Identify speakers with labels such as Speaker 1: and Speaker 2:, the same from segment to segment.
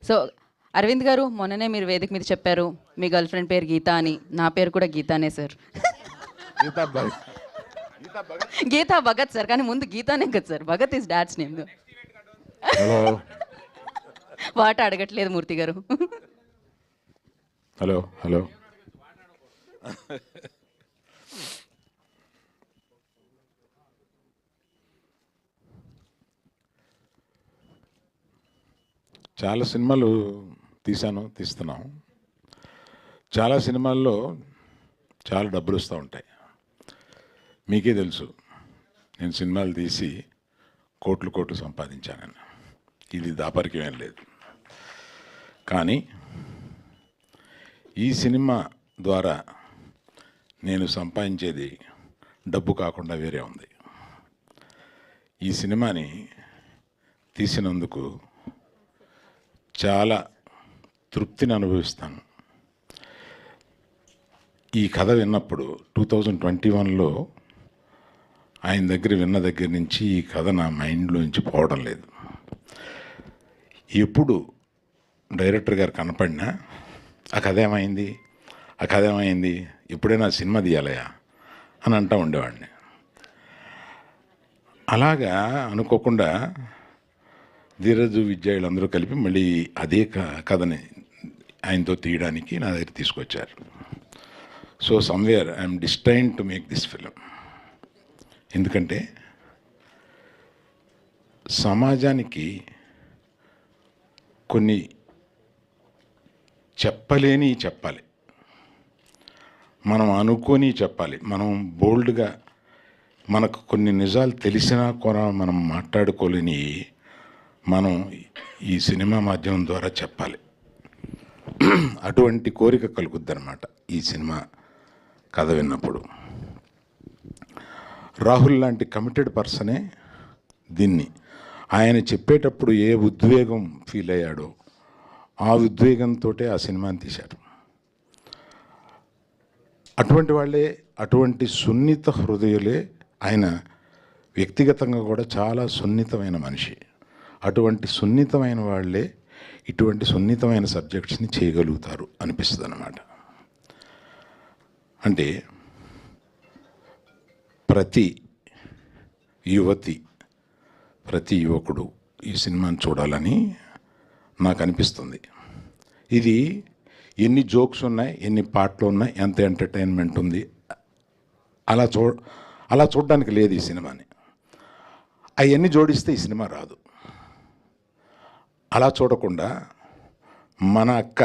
Speaker 1: So Arvind గారు, మొన్ననే మీరు వేదిక మీద చెప్పారు మీ గర్ల్ ఫ్రెండ్ పేరు గీత అని. నా పేరు కూడా గీతానే సార్. గీతా భగత్ సార్, కానీ ముందు గీతానే కదా sir. Bhagat is dad's name. వాట అడగట్లేదు మూర్తి గారు.
Speaker 2: హలో హలో చాలా సినిమాలు తీస్తున్నాం. చాలా సినిమాల్లో చాలా డబ్బులు వస్తూ ఉంటాయి. మీకే తెలుసు, నేను సినిమాలు తీసి కోట్లు సంపాదించానని. ఇది దాపరికం ఏం లేదు. కానీ ఈ సినిమా ద్వారా నేను సంపాదించేది డబ్బు కాకుండా వేరే ఉంది. ఈ సినిమాని తీసినందుకు చాలా తృప్తిని అనుభవిస్తాను. ఈ కథ విన్నప్పుడు 2021లో ఆయన దగ్గర విన్న దగ్గర నుంచి ఈ కథ నా మైండ్లోంచి పోవడం లేదు. ఎప్పుడు డైరెక్టర్ గారు కనపడినా ఆ కథ ఏమైంది, ఎప్పుడైనా సినిమా తీయాలయా అని అంటూ ఉండేవాడిని. అలాగా అనుకోకుండా ధీరజు విద్యాయులందరూ కలిపి మళ్ళీ అదే కథని ఆయనతో తీయడానికి నా దగ్గర తీసుకొచ్చారు. So somewhere I'm destined to make this film. ఎందుకంటే సమాజానికి కొన్ని చెప్పాలి, మనం అనుకొని చెప్పాలి. మనం బోల్డ్గా మనకు కొన్ని నిజాలు తెలిసినా కూడా మనం మాట్లాడుకోలేని మనం ఈ సినిమా మాధ్యమం ద్వారా చెప్పాలి. అటువంటి కోరిక కలుగుద్ది అన్నమాట ఈ సినిమా కథ విన్నప్పుడు. రాహుల్ లాంటి కమిటెడ్ పర్సనే దీన్ని ఆయన చెప్పేటప్పుడు ఏ ఉద్వేగం ఫీల్ అయ్యాడో ఆ ఉద్వేగంతో ఆ సినిమాని తీశారు. అటువంటి వాళ్ళే, అటువంటి సున్నిత హృదయులే ఆయన. వ్యక్తిగతంగా కూడా చాలా సున్నితమైన మనిషి. అటువంటి సున్నితమైన వాళ్ళే ఇటువంటి సున్నితమైన సబ్జెక్ట్స్ని చేయగలుగుతారు అనిపిస్తుంది అన్నమాట. అంటే ప్రతి యువతి, ప్రతి యువకుడు ఈ సినిమాని చూడాలని నాకు అనిపిస్తుంది. ఇది ఎన్ని జోక్స్ ఉన్నాయి, ఎన్ని పాటలు ఉన్నాయి, ఎంత ఎంటర్టైన్మెంట్ ఉంది, అలా చూడడానికి లేదు ఈ సినిమాని. అవన్నీ జోడిస్తే ఈ సినిమా రాదు. అలా చూడకుండా మన అక్క,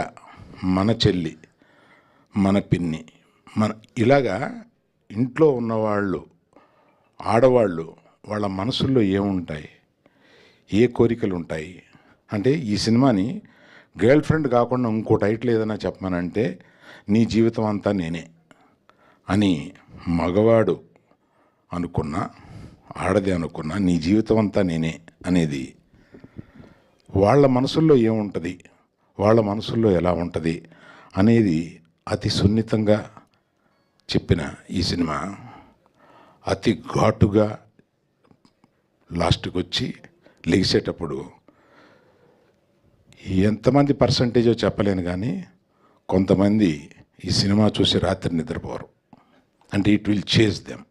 Speaker 2: మన చెల్లి, మన పిన్ని, ఇలాగా ఇంట్లో ఉన్నవాళ్ళు, ఆడవాళ్ళు, వాళ్ళ మనసుల్లో ఏముంటాయి, ఏ కోరికలు ఉంటాయి అంటే ఈ సినిమాని గర్ల్ ఫ్రెండ్ కాకుండా ఇంకో టైటిల్ ఏదైనా చెప్పమనంటే నీ జీవితం అంతా నేనే అని మగవాడు అనుకున్నా, ఆడది అనుకున్నా, నీ జీవితం అంతా నేనే అనేది వాళ్ళ మనసుల్లో ఏముంటుంది, వాళ్ళ మనసుల్లో ఎలా ఉంటుంది అనేది అతి సున్నితంగా చెప్పిన ఈ సినిమా అతి ఘాటుగా లాస్ట్కి వచ్చి లెగిసేటప్పుడు ఎంతమంది పర్సంటేజో చెప్పలేను, కానీ కొంతమంది ఈ సినిమా చూసి రాత్రి నిద్రపోరు. అంటే ఇట్ విల్ చేజ్ దెమ్.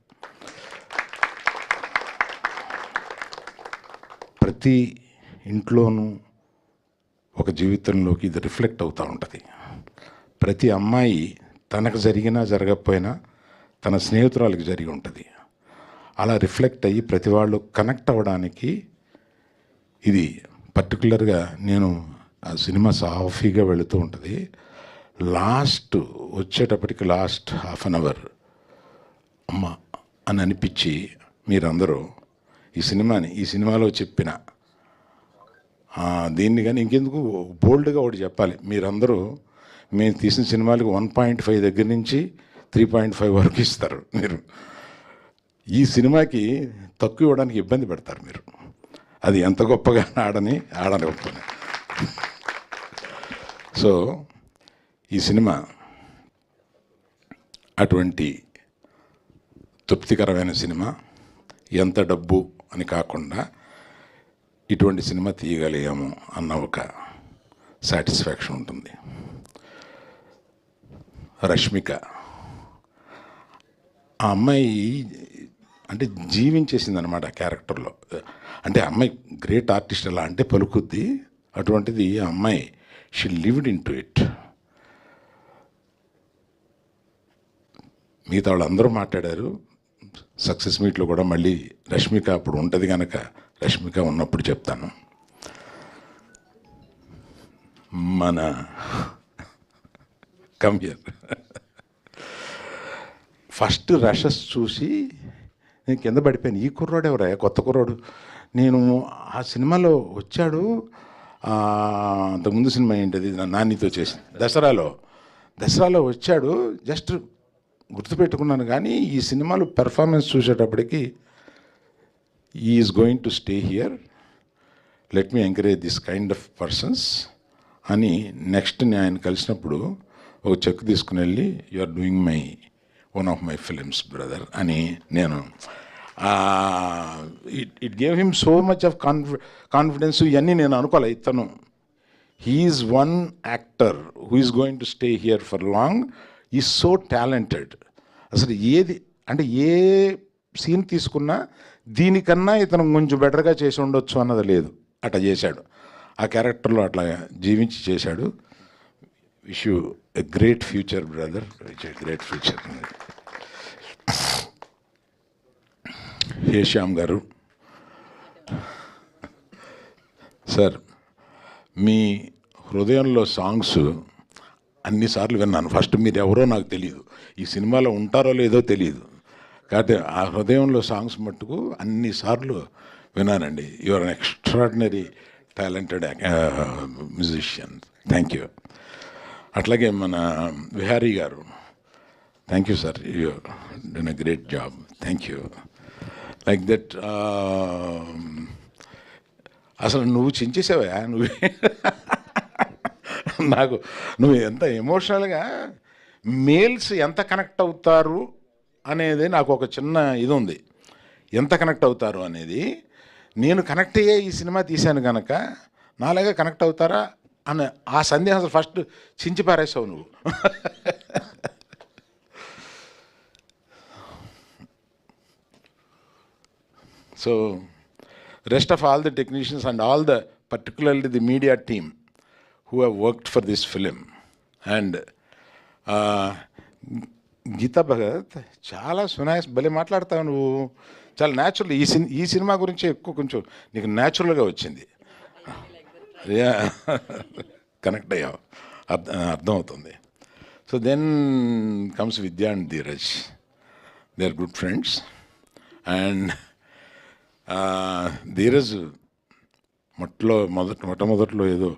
Speaker 2: ప్రతి ఇంట్లోనూ ఒక జీవితంలోకి ఇది రిఫ్లెక్ట్ అవుతూ ఉంటుంది. ప్రతి అమ్మాయి తనకు జరిగినా జరగకపోయినా తన స్నేహితురాలకి జరిగి ఉంటుంది. అలా రిఫ్లెక్ట్ అయ్యి ప్రతి వాళ్ళు కనెక్ట్ అవ్వడానికి ఇది పర్టికులర్గా. నేను ఆ సినిమా సాఫీగా వెళుతూ ఉంటుంది. వచ్చేటప్పటికి లాస్ట్ హాఫ్ అన్ అవర్ అమ్మ అని అనిపించి మీరందరూ ఈ సినిమాలో చెప్పిన దీన్ని కానీ ఇంకెందుకు బోల్డ్గా ఒకటి చెప్పాలి. మీరందరూ మేము తీసిన సినిమాలకు 1.5 దగ్గర నుంచి 3.5 వరకు ఇస్తారు. మీరు ఈ సినిమాకి తక్కువ ఇవ్వడానికి ఇబ్బంది పెడతారు మీరు. అది ఎంత గొప్పగా ఆడని గొప్పని. సో ఈ సినిమా అటువంటి తృప్తికరమైన సినిమా. ఎంత డబ్బు అని కాకుండా ఇటువంటి సినిమా తీయగలిగాము అన్న ఒక సాటిస్ఫాక్షన్ ఉంటుంది. రష్మిక, ఆ అమ్మాయి అంటే జీవించేసింది అనమాట ఆ క్యారెక్టర్లో. అంటే అమ్మాయి గ్రేట్ ఆర్టిస్ట్, ఎలా అంటే పలుకుద్ది. అటువంటిది ఆ అమ్మాయి she lived in to it. మిగతా వాళ్ళందరూ మాట్లాడారు. సక్సెస్ మీట్లో కూడా మళ్ళీ రష్మిక అప్పుడు ఉంటుంది కనుక రష్మిక ఉన్నప్పుడు చెప్తాను. మన కమ్యర్ ఫస్ట్ రషస్ చూసి నేను కింద పడిపోయాను. ఈ కుర్రాడు ఎవరా, కొత్త కుర్రాడు. నేను ఆ సినిమాలో వచ్చాడు. అంతకుముందు సినిమా ఏంటది, నానితో చేసింది, దసరాలో వచ్చాడు. జస్ట్ గుర్తుపెట్టుకున్నాను. కానీ ఈ సినిమాలో పెర్ఫార్మెన్స్ చూసేటప్పటికి is going to stay here, let me encourage this kind of persons అని నెక్స్ట్ నేను ఆయన కలిసినప్పుడు ఒక చెక్ తీసుకుని వెళ్ళి, you are doing one of my films brother అని నేను it gave him so much of confidence. ఇవన్నీ నేను అనుకోలే. ఇతను he is one actor who is going to stay here for long, is so talented. అసలు ఏది అంటే ఏ సీన్ తీసుకున్నా దీనికన్నా ఇతను కొంచెం బెటర్గా చేసి ఉండొచ్చు అన్నది లేదు. అట్లా చేశాడు. ఆ క్యారెక్టర్లో అట్లా జీవించి చేశాడు. Wish you a great future brother, great future. Hey Shyam garu, sir మీ హృదయంలో సాంగ్స్ అన్నిసార్లు విన్నాను. ఫస్ట్ మీరు ఎవరో నాకు తెలియదు, ఈ సినిమాలో ఉంటారో లేదో తెలియదు, కాకపోతే ఆ హృదయంలో సాంగ్స్ మట్టుకు అన్నిసార్లు విన్నానండి. You are an extraordinary talented musician. Thank you. అట్లాగే మన Vihari garu, thank you sir, you done a great job. Thank you. Like that అసలు నువ్వు చించేసావా నువ్వే నాకు. నువ్వు ఎంత ఎమోషనల్గా మేల్స్ ఎంత కనెక్ట్ అవుతారు అనేది నాకు ఒక చిన్న ఇది ఉంది. ఎంత కనెక్ట్ అవుతారు అనేది నేను కనెక్ట్ అయ్యే ఈ సినిమా తీశాను కనుక నాలాగా కనెక్ట్ అవుతారా అని ఆ సందేహం ఫస్ట్ చించి పారేసావు నువ్వు. So rest of all the technicians and all the, particularly the media team who have worked for this film. And Geeta Bhagat చాలా సునాయస్, భలే మాట్లాడతావు నువ్వు. చాలా న్యాచురల్. ఈ సినిమా గురించి ఎక్కువ కొంచెం నీకు న్యాచురల్గా వచ్చింది. కనెక్ట్ అయ్యావు, అర్థమవుతుంది. So then comes Vidya and Dheeraj. They are good friends. And Dheeraj మొట్టమొదట్లో ఏదో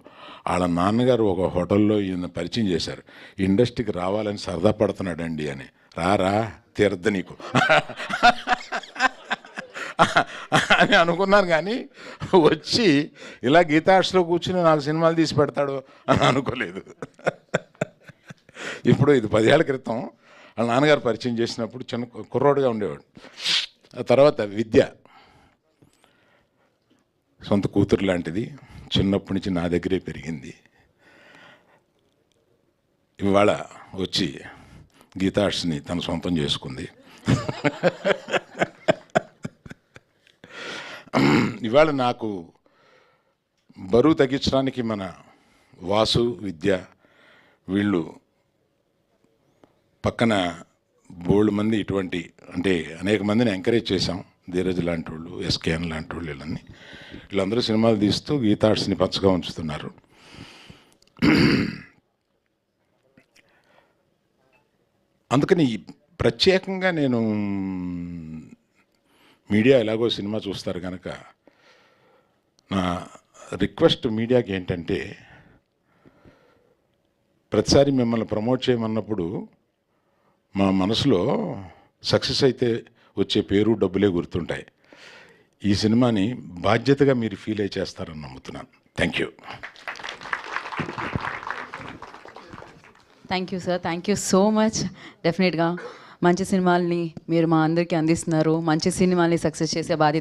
Speaker 2: వాళ్ళ నాన్నగారు ఒక హోటల్లో ఈయన పరిచయం చేశారు. ఇండస్ట్రీకి రావాలని సరదా పడుతున్నాడండి అని. రా తీరద్ద నీకు అని అనుకున్నాను. కానీ వచ్చి ఇలా గీతార్ట్స్లో కూర్చుని నాకు సినిమాలు తీసి పెడతాడు అని అనుకోలేదు. ఇప్పుడు ఇది 10 ఏళ్ల క్రితం వాళ్ళ నాన్నగారు పరిచయం చేసినప్పుడు చిన్న కుర్రోడుగా ఉండేవాడు. ఆ తర్వాత విద్య సొంత కూతురు లాంటిది, చిన్నప్పటి నుంచి నా దగ్గరే పెరిగింది. ఇవాళ వచ్చి గీతార్ట్స్ని తన సొంతం చేసుకుంది. ఇవాళ నాకు బరువు తగ్గించడానికి మన వాసు, విద్య వీళ్ళు పక్కన బోల్డ్ మంది ఇటువంటి అంటే అనేక మందిని ఎంకరేజ్ చేశాం. ధీరజ్ లాంటి వాళ్ళు, ఎస్కేఎన్ లాంటి వాళ్ళు, వీళ్ళందరూ సినిమాలు తీస్తూ గీతార్ట్స్ని పచ్చగా ఉంచుతున్నారు. అందుకని ప్రత్యేకంగా నేను మీడియా ఎలాగో సినిమా చూస్తారు కనుక నా రిక్వెస్ట్ మీడియాకి ఏంటంటే, ప్రతిసారి మిమ్మల్ని ప్రమోట్ చేయమన్నప్పుడు మా మనసులో సక్సెస్ అయితే వచ్చే పేరు, డబ్బులే గుర్తుంటాయి. ఈ సినిమాని బాధ్యతగా మీరు ఫీల్ అయి చేస్తారని నమ్ముతున్నాను. Thank you.
Speaker 1: Thank you sir, thank you so much. డెఫినెట్గా మంచి సినిమాల్ని మీరు మా అందరికీ అందిస్తున్నారు. మంచి సినిమాల్ని సక్సెస్ చేసే బాధ్యత